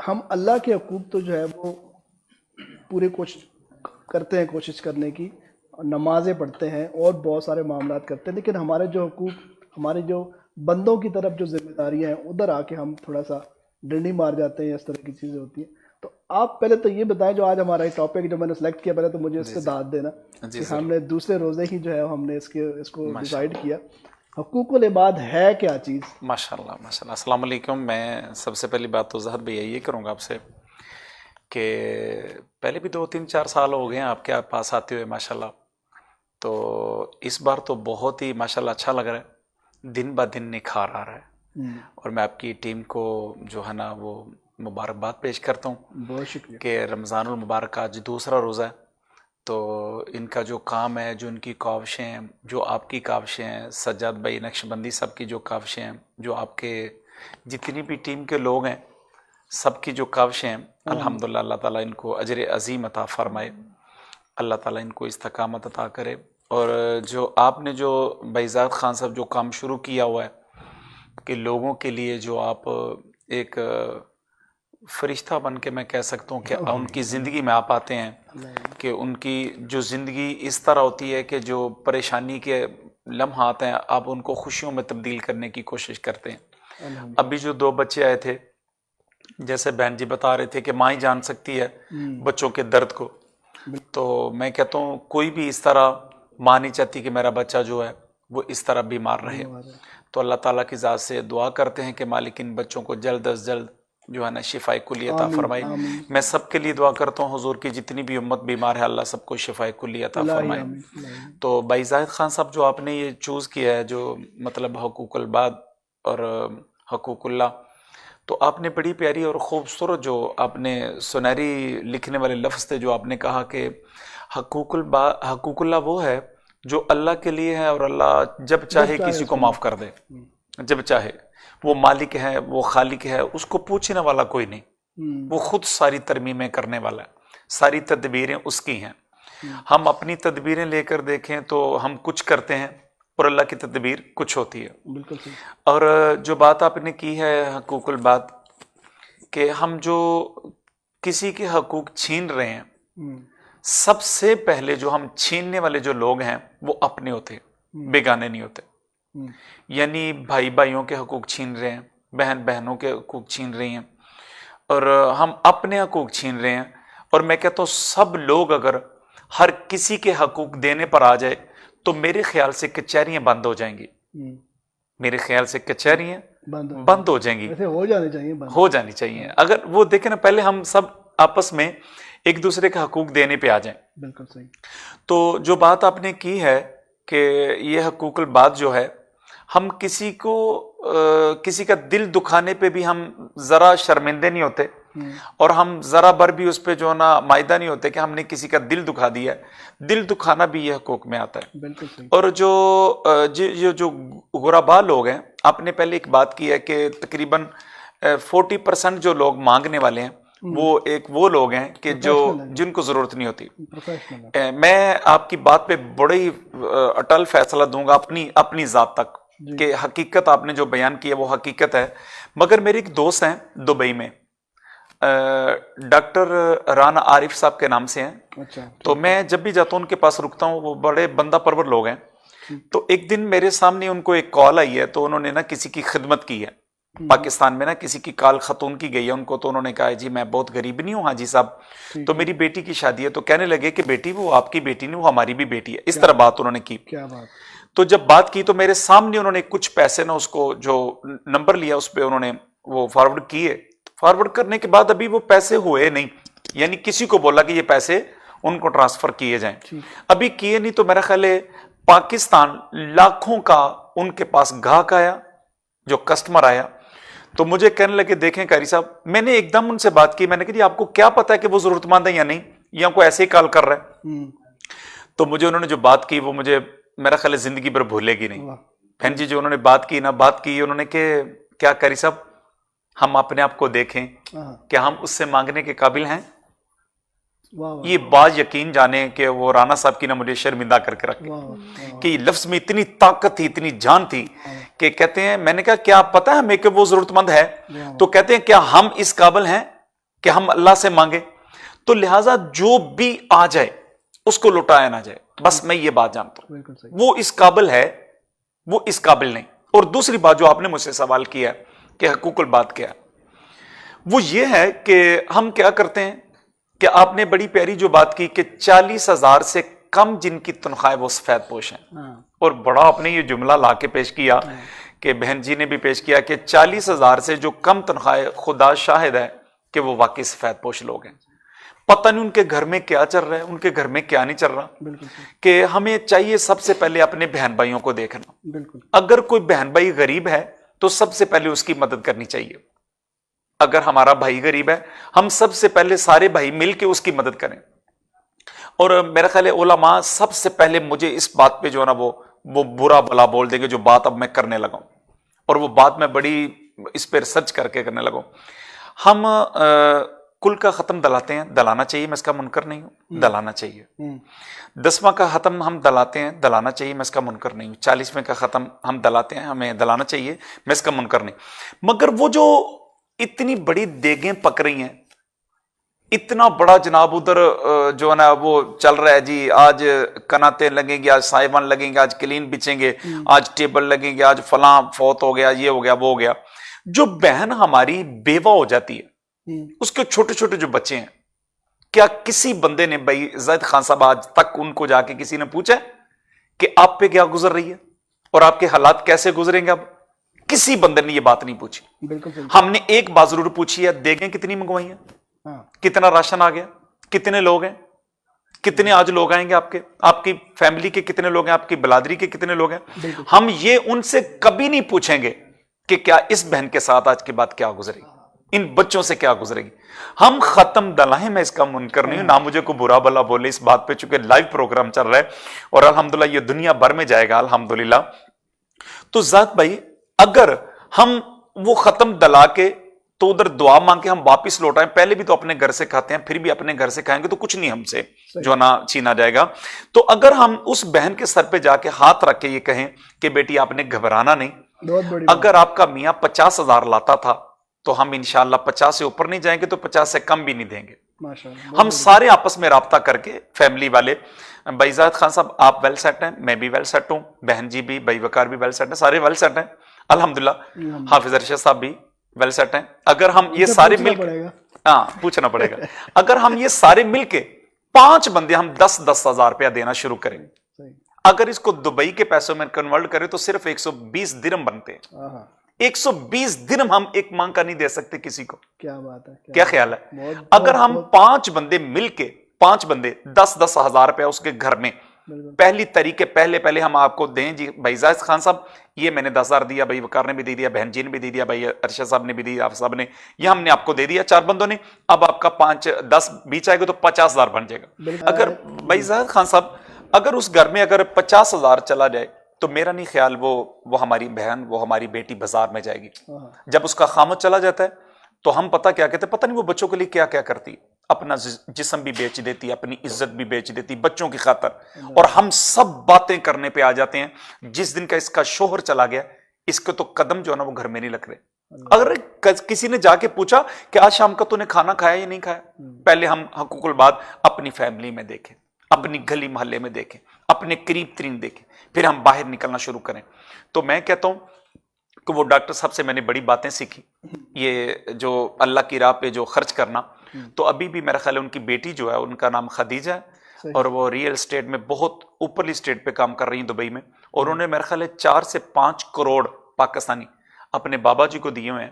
ہم اللہ کے حقوق تو جو ہے وہ پورے کوشش کرتے ہیں کوشش کرنے کی، نمازیں پڑھتے ہیں اور بہت سارے معاملات کرتے ہیں، لیکن ہمارے جو حقوق، ہمارے جو بندوں کی طرف جو ذمہ داریاں ہیں ادھر آ کے ہم تھوڑا سا ڈنڈی مار جاتے ہیں، اس طرح کی چیزیں ہوتی ہیں۔ تو آپ پہلے تو یہ بتائیں، جو آج ہمارا ٹاپک جو میں نے سلیکٹ کیا، پہلے تو مجھے اس سے داد دینا کہ ہم نے دوسرے روزے ہی جو ہے ہم نے اس کو ڈیسائیڈ کیا۔ حقوق العباد ہے کیا چیز؟ ماشاء اللہ ماشاء اللہ، السلام علیکم۔ میں سب سے پہلی بات تو ظاہر بھیا یہ کروں گا آپ سے کہ پہلے بھی 2-3-4 سال ہو گئے ہیں آپ کے پاس آتے ہوئے ماشاء اللہ، تو اس بار تو بہت ہی ماشاء اللہ اچھا لگ رہا ہے، دن بہ دن نکھار آ رہا ہے، اور میں آپ کی ٹیم کو جو ہے نا وہ مبارکباد پیش کرتا ہوں، بہت شکریہ کہ رمضان المبارک آج دوسرا روزہ ہے، تو ان کا جو کام ہے، جو ان کی کاوشیں ہیں، جو آپ کی کاوشیں ہیں، سجاد بھائی نقش بندی سب کی جو کاوشیں ہیں، جو آپ کے جتنی بھی ٹیم کے لوگ ہیں سب کی جو کاوشیں ہیں، الحمدللہ اللہ تعالیٰ ان کو اجر عظیم عطا فرمائے، اللہ تعالیٰ ان کو استقامت عطا کرے۔ اور جو آپ نے جو بیزاد خان صاحب جو کام شروع کیا ہوا ہے کہ لوگوں کے لیے جو آپ ایک فرشتہ بن کے میں کہہ سکتا ہوں کہ ان کی زندگی میں آپ آتے ہیں، کہ ان کی جو زندگی اس طرح ہوتی ہے کہ جو پریشانی کے لمحات ہیں آپ ان کو خوشیوں میں تبدیل کرنے کی کوشش کرتے ہیں۔ ابھی جو 2 بچے آئے تھے، جیسے بہن جی بتا رہے تھے کہ ماں ہی جان سکتی ہے بچوں کے درد کو، تو میں کہتا ہوں کوئی بھی اس طرح ماں نہیں چاہتی کہ میرا بچہ جو ہے وہ اس طرح بیمار رہے، تو اللہ تعالیٰ کی ذات سے دعا کرتے ہیں کہ مالک ان بچوں کو جلد از جلد جو ہے نا شفاء کلی عطا فرمائے۔ میں سب کے لیے دعا کرتا ہوں، حضور کی جتنی بھی امت بیمار ہے اللہ سب کو شفاء کلی عطا فرمائے۔ تو بھائی زاہد خان صاحب جو آپ نے یہ چوز کیا ہے، جو مطلب حقوق العباد اور حقوق اللہ، تو آپ نے بڑی پیاری اور خوبصورت جو آپ نے سنہری لکھنے والے لفظ تھے، جو آپ نے کہا کہ حقوق اللہ وہ ہے جو اللہ کے لیے ہے، اور اللہ جب چاہے کسی کو معاف کر دے، جب چاہے، وہ مالک ہے، وہ خالق ہے، اس کو پوچھنے والا کوئی نہیں، وہ خود ساری ترمیمیں کرنے والا ہے، ساری تدبیریں اس کی ہیں۔ ہم اپنی تدبیریں لے کر دیکھیں تو ہم کچھ کرتے ہیں اور اللہ کی تدبیر کچھ ہوتی ہے۔ بالکل صحیح۔ اور جو بات آپ نے کی ہے حقوق العباد، کہ ہم جو کسی کے حقوق چھین رہے ہیں، سب سے پہلے جو ہم چھیننے والے جو لوگ ہیں وہ اپنے ہوتے ہیں، بیگانے نہیں ہوتے۔ یعنی بھائی بھائیوں کے حقوق چھین رہے ہیں، بہن بہنوں کے حقوق چھین رہی ہیں، اور ہم اپنے حقوق چھین رہے ہیں۔ اور میں کہتا ہوں سب لوگ اگر ہر کسی کے حقوق دینے پر آ جائے تو میرے خیال سے کچہریاں بند ہو جائیں گی، میرے خیال سے کچہریاں بند ہو جائیں گی، ہو جانی چاہیے۔ اگر وہ دیکھیں نا، پہلے ہم سب آپس میں ایک دوسرے کے حقوق دینے پہ آ جائیں۔ بالکل صحیح۔ تو جو بات آپ نے کی ہے کہ یہ حقوق العباد جو ہے، ہم کسی کو کسی کا دل دکھانے پہ بھی ہم ذرا شرمندے نہیں ہوتے، اور ہم ذرا بر بھی اس پہ جو نا مائدہ نہیں ہوتے کہ ہم نے کسی کا دل دکھا دیا ہے۔ دل دکھانا بھی یہ حقوق میں آتا ہے۔ بالکل صحیح۔ اور جو غربا لوگ ہیں، آپ نے پہلے ایک بات کی ہے کہ تقریباً 40% جو لوگ مانگنے والے ہیں وہ لوگ ہیں کہ جن کو ضرورت نہیں ہوتی۔ میں آپ کی بات پہ بڑی اٹل فیصلہ دوں گا اپنی ذات تک، کہ حقیقت آپ نے جو بیان کی ہے وہ حقیقت ہے۔ مگر میرے ایک دوست ہیں دبئی میں، ڈاکٹر رانا عارف صاحب کے نام سے ہیں، تو میں جب بھی جاتا ہوں ان کے پاس رکتا ہوں، وہ بڑے بندہ پرور لوگ ہیں۔ تو ایک دن میرے سامنے ان کو ایک کال آئی ہے، تو انہوں نے نا کسی کی خدمت کی ہے پاکستان میں، نا کسی کی کال خاتون کی گئی ہے ان کو، تو انہوں نے کہا جی میں بہت غریب نہیں ہوں حاجی صاحب، تو میری بیٹی کی شادی ہے۔ تو کہنے لگے کہ بیٹی وہ آپ کی بیٹی نہیں، وہ ہماری بھی بیٹی ہے۔ اس طرح بات انہوں نے کی۔ تو جب بات کی تو میرے سامنے انہوں نے کچھ پیسے نا اس کو جو نمبر لیا اس پہ انہوں نے وہ فارورڈ کیے۔ فارورڈ کرنے کے بعد ابھی وہ پیسے ہوئے نہیں، یعنی کسی کو بولا کہ یہ پیسے ان کو ٹرانسفر کیے جائیں، ابھی کیے نہیں۔ تو میرا خیال ہے پاکستان لاکھوں کا ان کے پاس گاہک آیا، جو کسٹمر آیا، تو مجھے کہنے لگے دیکھیں قاری صاحب، میں نے ایک دم ان سے بات کی، میں نے کہا جی آپ کو کیا پتا ہے کہ وہ ضرورت مند ہے یا نہیں، یا کوئی ایسے ہی کال کر رہا ہے؟ تو مجھے انہوں نے جو بات کی وہ مجھے میرا خیال ہے زندگی بھر بھولے گی نہیں۔ بہن جی جو انہوں نے بات کی انہوں نے کہ کیا قاری صاحب ہم اپنے آپ کو دیکھیں کہ ہم اس سے مانگنے کے قابل ہیں؟ یہ بات یقین جانے کہ وہ رانا صاحب کی نہ مجھے شرمندہ کر کے رکھے، کہ یہ لفظ میں اتنی طاقت تھی، اتنی جان تھی، کہ کہتے ہیں، میں نے کہا کیا پتہ ہے ہمیں کہ وہ ضرورت مند ہے؟ تو کہتے ہیں کیا ہم اس قابل ہیں کہ ہم اللہ سے مانگیں, تو لہٰذا جو بھی آ جائے اس کو لوٹایا نہ جائے. بس میں یہ بات جانتا ہوں, بالکل صحیح. وہ اس قابل ہے, وہ اس قابل نہیں. اور دوسری بات جو آپ نے مجھ سے سوال کیا کہ حقوق البات کیا, وہ یہ ہے کہ ہم کیا کرتے ہیں کہ آپ نے بڑی پیاری جو بات کی کہ 40,000 سے کم جن کی تنخواہ وہ سفید پوش ہیں, ہاں اور بڑا آپ نے یہ جملہ لا کے پیش کیا کہ بہن جی نے بھی پیش کیا کہ 40,000 سے جو کم تنخواہ, خدا شاہد ہے کہ وہ واقعی سفید پوش لوگ ہیں. پتہ نہیں ان کے گھر میں کیا چل رہا ہے, ان کے گھر میں کیا نہیں چل رہا, بالکل صحیح. کہ ہمیں چاہیے سب سے پہلے اپنے بہن بھائیوں کو دیکھنا. بالکل اگر کوئی بہن بھائی غریب ہے تو سب سے پہلے اس کی مدد کرنی چاہیے. اگر ہمارا بھائی غریب ہے, ہم سب سے پہلے سارے بھائی مل کے اس کی مدد کریں. اور میرا خیال ہے علماء سب سے پہلے مجھے اس بات پہ جو ہے نا وہ برا بلا بول دیں گے, جو بات اب میں کرنے لگا ہوں, اور وہ بات میں بڑی اس پہ ریسرچ کر کے کرنے لگا ہوں. ہم کل کا ختم دلاتے ہیں, دلانا چاہیے, میں اس کا منکر نہیں ہوں, دلانا چاہیے. 10واں کا ختم ہم دلاتے ہیں, دلانا چاہیے, میں اس کا منکر نہیں ہوں. 40ویں کا ختم ہم دلاتے ہیں, ہمیں دلانا چاہیے, میں اس کا منکر نہیں. مگر وہ جو اتنی بڑی دیگیں پک رہی ہیں, اتنا بڑا جناب ادھر جو ہے نا وہ چل رہا ہے جی, آج کناتیں لگیں گے, آج سائبان لگیں گے, آج کلین بچیں گے, آج ٹیبل لگیں گے, آج فلاں فوت ہو گیا, یہ ہو گیا, وہ ہو گیا. جو بہن ہماری بیوہ ہو جاتی ہے, اس کے چھوٹے چھوٹے جو بچے ہیں, کیا کسی بندے نے, بھائی زید خان صاحب آج تک ان کو جا کے کسی نے پوچھا کہ آپ پہ کیا گزر رہی ہے اور آپ کے حالات کیسے گزریں گے؟ اب کسی بندے نے یہ بات نہیں پوچھی. بالکل صحیح. ہم نے ایک بات ضرور پوچھی ہے, دیگیں کتنی منگوائی ہیں, ہاں کتنا راشن آ گیا, کتنے لوگ ہیں, کتنے آج لوگ آئیں گے, آپ کی فیملی کے کتنے لوگ ہیں, آپ کی بلادری کے کتنے لوگ ہیں. بالکل. ہم یہ ان سے کبھی نہیں پوچھیں گے کہ کیا اس بہن کے ساتھ آج کے بعد کیا گزرے گی, ان بچوں سے کیا گزرے گی. ہم ختم دلائیں, میں اس کا منکر نہیں ہوں, نہ مجھے کو برا بلا بولے اس بات پہ, چونکہ لائیو پروگرام چل رہا ہے اور الحمدللہ یہ دنیا بھر میں جائے گا الحمدللہ. تو ذات بھائی اگر ہم وہ ختم دلا کے تو ادھر دعا مانگ کے ہم واپس لوٹائیں, پہلے بھی تو اپنے گھر سے کھاتے ہیں, پھر بھی اپنے گھر سے کھائیں گے تو کچھ نہیں ہم سے جو نہ چھینا جائے گا. تو اگر ہم اس بہن کے سر پہ جا کے ہاتھ رکھ کے یہ کہیں کہ بیٹی آپ نے گھبرانا نہیں, بہت بڑی اگر آپ کا میاں 50,000 لاتا تھا تو ہم انشاءاللہ 50 سے اوپر نہیں جائیں گے, تو 50 سے کم بھی نہیں دیں گے. ماشاءاللہ. ہم سارے آپس میں رابطہ کر کے فیملی والے, بھائی زاہد خان صاحب آپ ویل سیٹ ہیں, میں بھی ویل سیٹ ہوں, بہن جی بھی, بھائی وقار بھی ویل سیٹ ہیں, سارے ویل سیٹ ہیں الحمدللہ. حافظ ارشد صاحب بھی ویل سیٹ ہیں. اگر ہم یہ سارے مل کے, ہاں پوچھنا پڑے گا, اگر ہم یہ سارے مل کے 5 بندے ہم 10,000 روپیہ دینا شروع کریں, اگر اس کو دبئی کے پیسوں میں کنورٹ کریں تو صرف 120 درہم بنتے ہیں. 120 درہم ہم ایک مانگ کا نہیں دے سکتے کسی کو. کیا بات ہے, کیا خیال ہے اگر ہم 5 بندے مل کے, 5 بندے 10,000 روپیہ اس کے گھر میں, پہلی طریقے پہلے ہم آپ کو دیں جی, بھائی زاہد خان صاحب یہ میں نے 10,000 دیا, بھائی وقار نے بھی دے دیا, بہن جی نے بھی دے دیا, بھائی ارشد صاحب نے بھی دیا, آپ صاحب نے, یہ ہم نے آپ کو دے دیا 4 بندوں نے, اب آپ کا 5-10 بیچ آئے گا تو 50,000 بن جائے گا. اگر بھائی زاہد خان صاحب اگر اس گھر میں اگر 50,000 چلا جائے تو میرا نہیں خیال وہ ہماری بہن, وہ ہماری بیٹی بازار میں جائے گی. جب اس کا خامد چلا جاتا ہے تو ہم پتہ کیا کہتے ہیں, پتہ نہیں وہ بچوں کے لیے کیا کیا کرتی, اپنا جسم بھی بیچ دیتی, اپنی عزت بھی بیچ دیتی بچوں کی خاطر, اور ہم سب باتیں کرنے پہ آ جاتے ہیں. جس دن کا اس کا شوہر چلا گیا, اس کے تو قدم جو ہے نا وہ گھر میں نہیں لگ رہے. اگر کسی نے جا کے پوچھا کہ آج شام کا تو نے کھانا کھایا یا نہیں کھایا, پہلے ہم حقوق البات اپنی فیملی میں دیکھیں, اپنی گلی محلے میں دیکھیں, اپنے قریب ترین دیکھیں, پھر ہم باہر نکلنا شروع کریں. تو میں کہتا ہوں کہ وہ ڈاکٹر صاحب سے میں نے بڑی باتیں سیکھی, یہ جو اللہ کی راہ پہ جو خرچ کرنا. تو ابھی بھی میرا خیال ہے ان کی بیٹی جو ہے, ان کا نام خدیجہ ہے, اور وہ ریئل اسٹیٹ میں بہت اوپرلی اسٹیٹ پہ کام کر رہی ہیں دبئی میں, اور انہوں نے میرا خیال ہے 4 سے 5 کروڑ پاکستانی اپنے بابا جی کو دیے ہوئے ہیں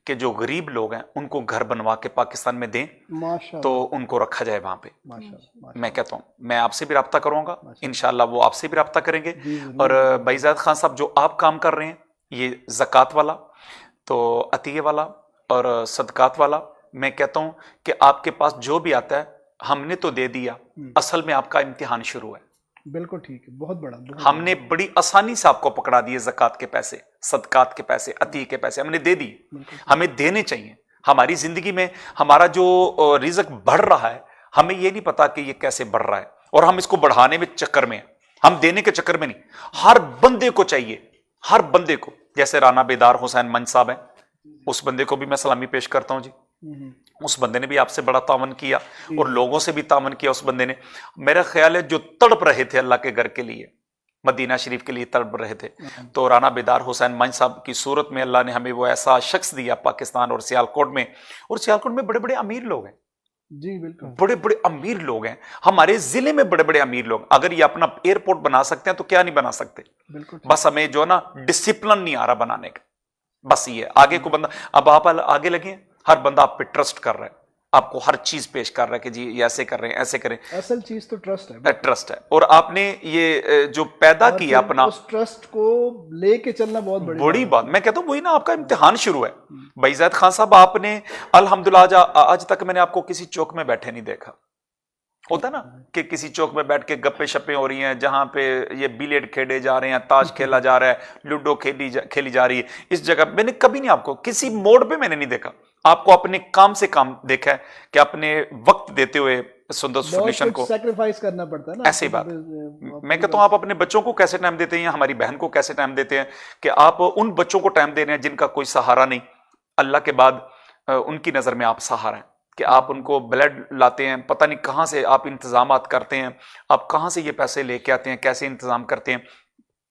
کہ جو غریب لوگ ہیں ان کو گھر بنوا کے پاکستان میں دیں تو ان کو رکھا جائے وہاں پہ. میں کہتا ہوں میں آپ سے بھی رابطہ کروں گا, انشاءاللہ وہ آپ سے بھی رابطہ کریں گے. اور بھائی زاہد خان صاحب جو آپ کام کر رہے ہیں, یہ زکوٰۃ والا, تو عطیے والا اور صدقات والا, میں کہتا ہوں کہ آپ کے پاس جو بھی آتا ہے ہم نے تو دے دیا, اصل میں آپ کا امتحان شروع ہے. بالکل ٹھیک ہے, بہت بڑا. ہم نے بڑی آسانی سے آپ کو پکڑا دیے, زکوٰۃ کے پیسے, صدقات کے پیسے, عطیے کے پیسے ہم نے دے دی. ہمیں دینے چاہیے. ہماری زندگی میں ہمارا جو رزق بڑھ رہا ہے, ہمیں یہ نہیں پتا کہ یہ کیسے بڑھ رہا ہے, اور ہم اس کو بڑھانے میں چکر میں ہیں, ہم دینے کے چکر میں نہیں. ہر بندے کو چاہیے, ہر بندے کو, جیسے رانا بیدار حسین منج صاحب ہیں, اس بندے کو بھی میں سلامی پیش کرتا ہوں جی, اس بندے نے بھی آپ سے بڑا تعاون کیا اور لوگوں سے بھی تعاون کیا اس بندے نے. میرا خیال ہے جو تڑپ رہے تھے اللہ کے گھر کے لیے, مدینہ شریف کے لیے تڑپ رہے تھے, تو رانا بیدار حسین منج صاحب کی صورت میں اللہ نے ہمیں وہ ایسا شخص دیا پاکستان اور سیالکوٹ میں. اور سیالکوٹ میں بڑے بڑے امیر لوگ ہیں, جی بالکل, بڑے بڑے امیر لوگ ہیں, ہمارے ضلع میں بڑے بڑے امیر لوگ. اگر یہ اپنا ایئرپورٹ بنا سکتے ہیں تو کیا نہیں بنا سکتے. بالکل بس ہمیں جو ہے نا ڈسپلن نہیں آ رہا بنانے کا, بس یہ آگے کو بندہ, اب آپ آگے لگے ہیں, ہر بندہ آپ پہ ٹرسٹ کر رہا ہے, آپ کو ہر چیز پیش کر رہا ہے کہ جی یہ ایسے کر رہے ہیں ایسے کریں. اصل چیز تو ٹرسٹ ہے, ٹرسٹ ہے, اور آپ نے یہ جو پیدا کیا اپنا, اس ٹرسٹ کو لے کے چلنا بہت بڑی بات. میں کہتا ہوں وہی نا آپ کا امتحان شروع ہے. بھائی زید خان صاحب, آپ نے الحمدللہ آج تک میں نے آپ کو کسی چوک میں بیٹھے نہیں دیکھا. ہوتا نا کہ کسی چوک میں بیٹھ کے گپے شپے ہو رہی ہیں, جہاں پہ یہ بیلیڈ کھیلے جا رہے ہیں, تاش کھیلا جا رہا ہے, لوڈو کھیلی جا رہی ہے, اس جگہ میں نے کبھی نہیں آپ کو کسی موڑ پہ میں نے نہیں دیکھا. آپ کو اپنے کام سے کام دیکھا ہے کہ اپنے وقت دیتے ہوئے سندس فاؤنڈیشن کو سیکریفائس کرنا پڑتا ہے نا. ایسی بات میں کہتا ہوں, آپ اپنے بچوں کو کیسے ٹائم دیتے ہیں, ہماری بہن کو کیسے ٹائم دیتے ہیں, کہ آپ ان بچوں کو ٹائم دے رہے ہیں جن کا کوئی سہارا نہیں. اللہ کے بعد ان کی نظر میں آپ سہارا ہیں, کہ آپ ان کو بلڈ لاتے ہیں, پتہ نہیں کہاں سے آپ انتظامات کرتے ہیں, آپ کہاں سے یہ پیسے لے کے آتے ہیں, کیسے انتظام کرتے ہیں.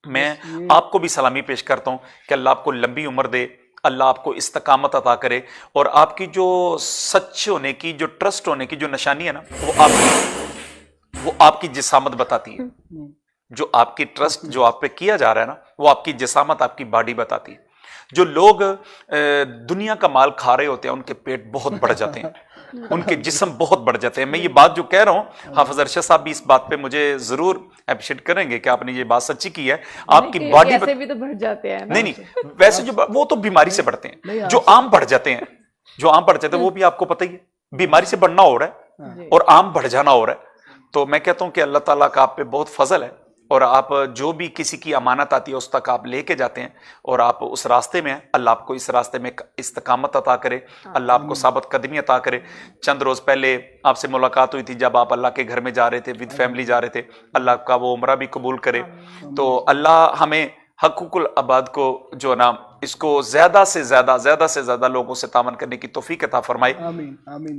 میں آپ کو بھی سلامی پیش کرتا ہوں کہ اللہ آپ کو لمبی عمر دے, اللہ آپ کو استقامت عطا کرے, اور آپ کی جو سچ ہونے کی, جو ٹرسٹ ہونے کی جو نشانی ہے نا, وہ آپ کی جسامت بتاتی ہے. جو آپ کی ٹرسٹ جو آپ پہ کیا جا رہا ہے نا, وہ آپ کی جسامت, آپ کی باڈی بتاتی ہے. جو لوگ دنیا کا مال کھا رہے ہوتے ہیں ان کے پیٹ بہت بڑھ جاتے ہیں, ان کے جسم بہت بڑھ جاتے ہیں. میں یہ بات جو کہہ رہا ہوں, حافظ ارشد صاحب بھی اس بات پہ مجھے ضرور اپریشیٹ کریں گے کہ آپ نے یہ بات سچی کی ہے. آپ کی باڈی ایسے بھی تو بڑھ جاتے ہیں. نہیں ویسے جو وہ تو بیماری سے بڑھتے ہیں, جو عام بڑھ جاتے ہیں, جو عام بڑھ جاتے ہیں وہ بھی آپ کو پتہ ہی ہے, بیماری سے بڑھنا ہو رہا ہے اور عام بڑھ جانا ہو رہا ہے. تو میں کہتا ہوں کہ اللہ تعالیٰ کا آپ پہ بہت فضل ہے, اور آپ جو بھی کسی کی امانت آتی ہے اس تک آپ لے کے جاتے ہیں, اور آپ اس راستے میں ہیں. اللہ آپ کو اس راستے میں استقامت عطا کرے, اللہ آپ کو ثابت قدمی عطا کرے. چند روز پہلے آپ سے ملاقات ہوئی تھی جب آپ اللہ کے گھر میں جا رہے تھے, ود فیملی جا رہے تھے. اللہ کا وہ عمرہ بھی قبول کرے. تو اللہ ہمیں حقوق العباد کو جو ہے نا, اس کو زیادہ سے زیادہ لوگوں سے تعاون کرنے کی توفیق عطا فرمائے. آمین آمین.